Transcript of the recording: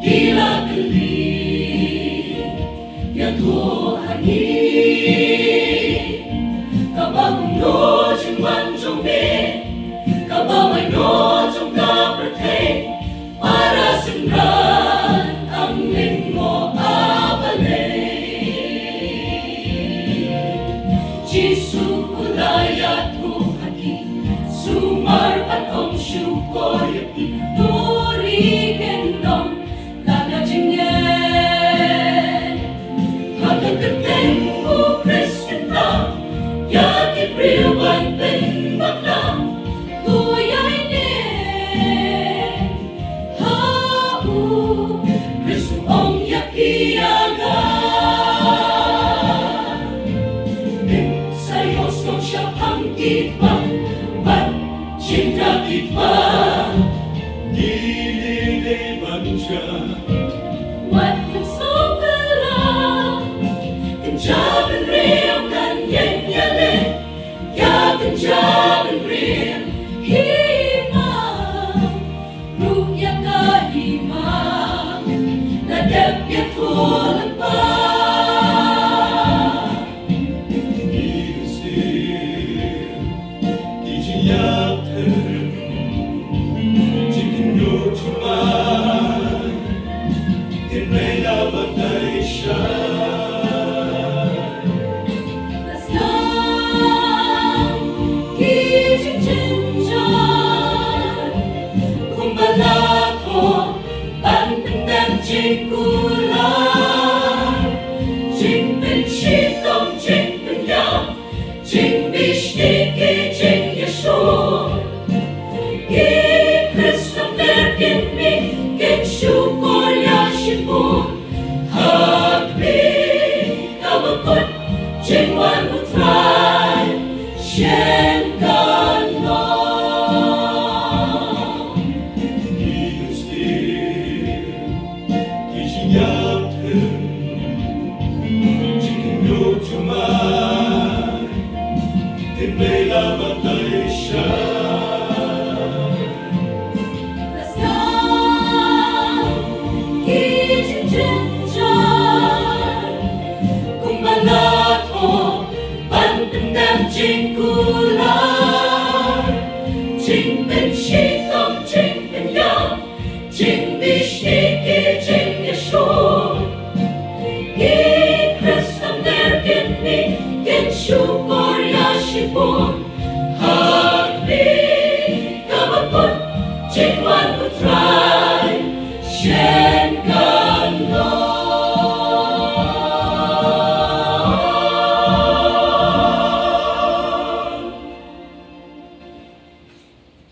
Gila geli ya Tuhan kabagong no trong văn trong bê kabaway no trong ta bertay para sembran ang lingmo abalay Jisu kulaya Tuhan sumar patong syukur yapi nuri gendong laga jingen hagag Pdeng o Christian ta ya kipriyo ban pen bakla tuyay ne hau Kristo ong yakiyaga din sa Diyos kong siya pangkit pa ban cinta kita nililiban siya wat nagsokalang kenjaban riyong kanyen yale ya kenjaban riyong himang ruya ka himang ladap ya tulang pa Chính cú la chính bên chi công chính bên nhau chính bi shi ki chính Giêsu ki Kristo berkin mi ken syukur ya syukur hakmi kabakot chính wan utrai shen kan lo Chính cú la chính bên chi công chính bên nhau chính bi shi ki chính Giêsu ki Kristo berkin mi ken syukur ya syukur hakmi kabakot chính wan utrai shen kan lo